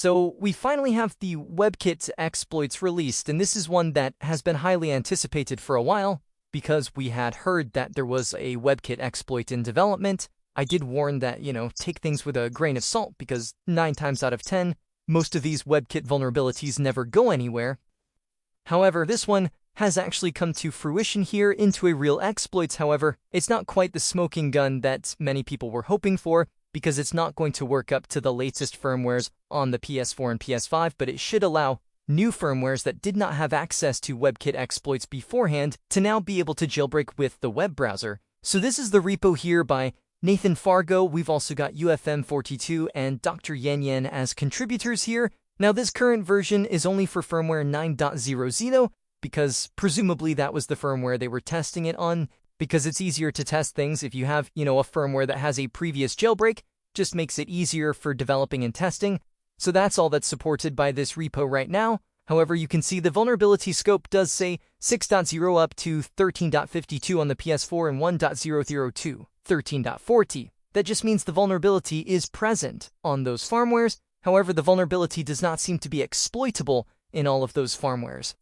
So we finally have the WebKit exploits released, and this is one that has been highly anticipated for a while because we had heard that there was a WebKit exploit in development. I did warn that, take things with a grain of salt because 9 times out of 10, most of these WebKit vulnerabilities never go anywhere. However, this one has actually come to fruition here into a real exploit. However, it's not quite the smoking gun that many people were hoping for, because it's not going to work up to the latest firmwares on the PS4 and PS5, but it should allow new firmwares that did not have access to WebKit exploits beforehand to now be able to jailbreak with the web browser. So this is the repo here by Nathan Fargo. We've also got UFM42 and Dr. Yan Yan as contributors here. Now this current version is only for firmware 9.00, because presumably that was the firmware they were testing it on, because it's easier to test things if you have, a firmware that has a previous jailbreak. Just makes it easier for developing and testing. So that's all that's supported by this repo right now. However, you can see the vulnerability scope does say 6.0 up to 13.52 on the PS4 and 1.002, 13.40. That just means the vulnerability is present on those firmwares. However, the vulnerability does not seem to be exploitable in all of those firmwares.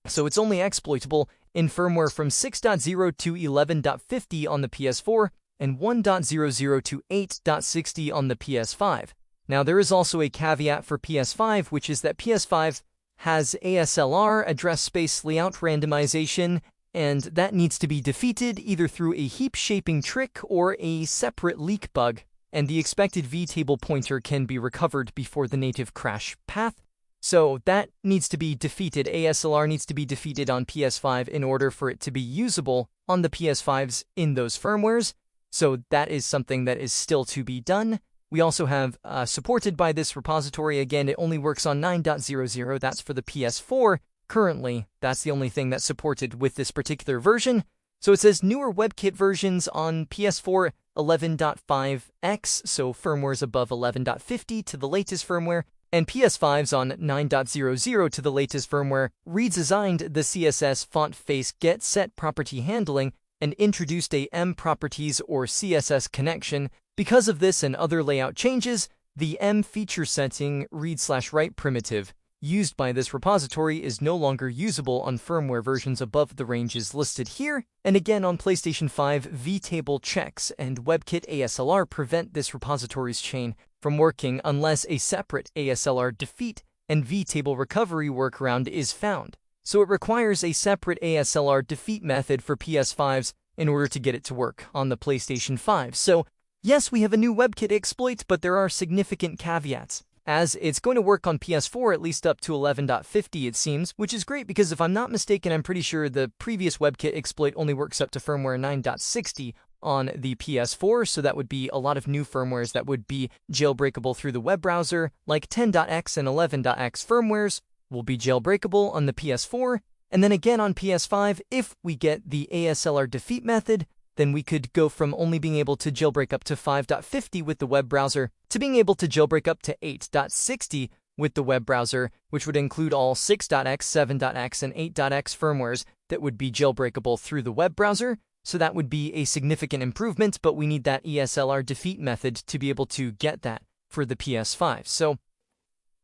So it's only exploitable in firmware from 6.0 to 11.50 on the PS4 and 1.00 to 8.60 on the PS5. Now there is also a caveat for PS5, which is that PS5 has ASLR, address space layout randomization, and that needs to be defeated either through a heap shaping trick or a separate leak bug, and the expected vtable pointer can be recovered before the native crash path. So that needs to be defeated. ASLR needs to be defeated on PS5 in order for it to be usable on the PS5s in those firmwares. So that is something that is still to be done. We also have supported by this repository. Again, it only works on 9.00. That's for the PS4. Currently, that's the only thing that's supported with this particular version. So it says newer WebKit versions on PS4 11.5x, so firmwares above 11.50 to the latest firmware, and PS5s on 9.00 to the latest firmware redesigned the CSSFontFace getSet property handling and introduced a M properties or CSS connection. Because of this and other layout changes, the M feature setting read/write primitive used by this repository is no longer usable on firmware versions above the ranges listed here. And again, on PlayStation 5, vtable checks and WebKit ASLR prevent this repository's chain from working unless a separate ASLR defeat and vtable recovery workaround is found. So it requires a separate ASLR defeat method for PS5s in order to get it to work on the PlayStation 5. So yes, we have a new WebKit exploit, but there are significant caveats, as it's going to work on PS4 at least up to 11.50 it seems, which is great because if I'm not mistaken, I'm pretty sure the previous WebKit exploit only works up to firmware 9.60 on the PS4, so that would be a lot of new firmwares that would be jailbreakable through the web browser, like 10.x and 11.x firmwares will be jailbreakable on the PS4, and then again on PS5, if we get the ASLR defeat method, then we could go from only being able to jailbreak up to 5.50 with the web browser to being able to jailbreak up to 8.60 with the web browser, which would include all 6.x, 7.x, and 8.x firmwares that would be jailbreakable through the web browser. So that would be a significant improvement, but we need that ESLR defeat method to be able to get that for the PS5. So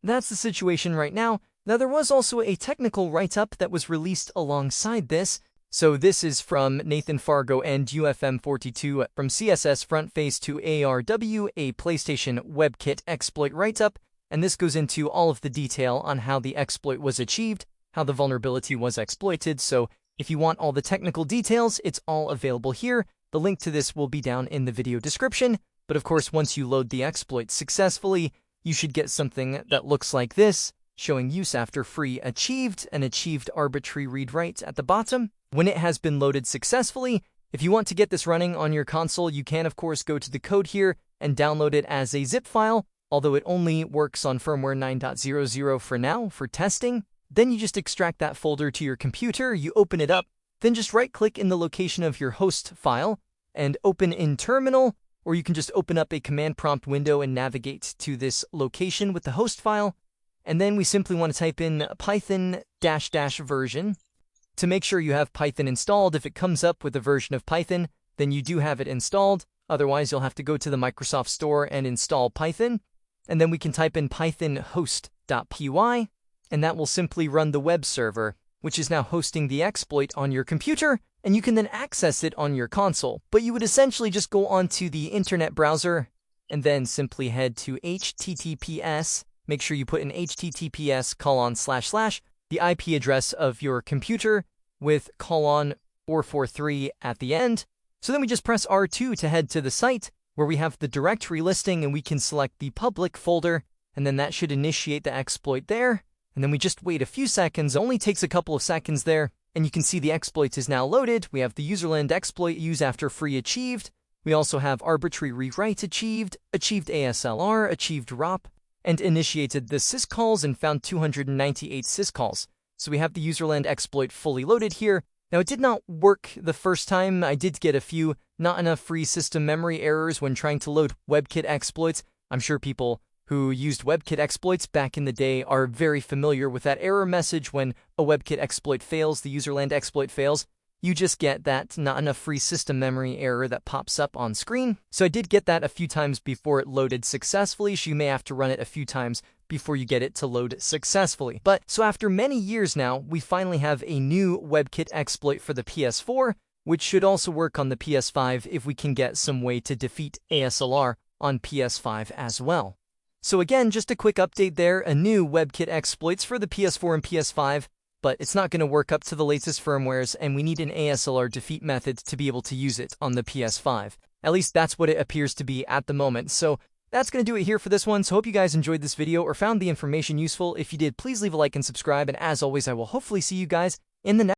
that's the situation right now. Now there was also a technical write-up that was released alongside this. So this is from Nathan Fargo and UFM42 from CSSFontFace to ARW, a PlayStation WebKit exploit write-up, and this goes into all of the detail on how the exploit was achieved, how the vulnerability was exploited. So if you want all the technical details, it's all available here. The link to this will be down in the video description. But of course, once you load the exploit successfully, you should get something that looks like this, showing use after free achieved, an achieved arbitrary read-write at the bottom. When it has been loaded successfully, if you want to get this running on your console, you can of course go to the code here and download it as a zip file, although it only works on firmware 9.00 for now for testing. Then you just extract that folder to your computer, you open it up, then just right-click in the location of your host file and open in terminal, or you can just open up a command prompt window and navigate to this location with the host file. And then we simply want to type in Python -- version. To make sure you have Python installed, if it comes up with a version of Python, then you do have it installed. Otherwise, you'll have to go to the Microsoft Store and install Python. and then we can type in python host.py, and that will simply run the web server, which is now hosting the exploit on your computer, and you can then access it on your console. But you would essentially just go onto the internet browser and then simply head to HTTPS. Make sure you put in HTTPS:// the IP address of your computer with :443 at the end. So then we just press R2 to head to the site where we have the directory listing, and we can select the public folder, and then that should initiate the exploit there. And then we just wait a few seconds. It only takes a couple of seconds there, and you can see the exploit is now loaded. We have the userland exploit use after free achieved. We also have arbitrary rewrite achieved, achieved ASLR, achieved ROP, and initiated the syscalls and found 298 syscalls. So we have the userland exploit fully loaded here. Now, it did not work the first time. I did get a few not enough free system memory errors when trying to load WebKit exploits. I'm sure people who used WebKit exploits back in the day are very familiar with that error message when a WebKit exploit fails, the userland exploit fails. You just get that not enough free system memory error that pops up on screen. So I did get that a few times before it loaded successfully, so you may have to run it a few times before you get it to load successfully. But so after many years now, we finally have a new WebKit exploit for the PS4, which should also work on the PS5 if we can get some way to defeat ASLR on PS5 as well. So again, just a quick update there, a new WebKit exploits for the PS4 and PS5, but it's not going to work up to the latest firmwares, and we need an ASLR defeat method to be able to use it on the PS5. At least that's what it appears to be at the moment. So that's going to do it here for this one. So hope you guys enjoyed this video or found the information useful. If you did, please leave a like and subscribe. And as always, I will hopefully see you guys in the next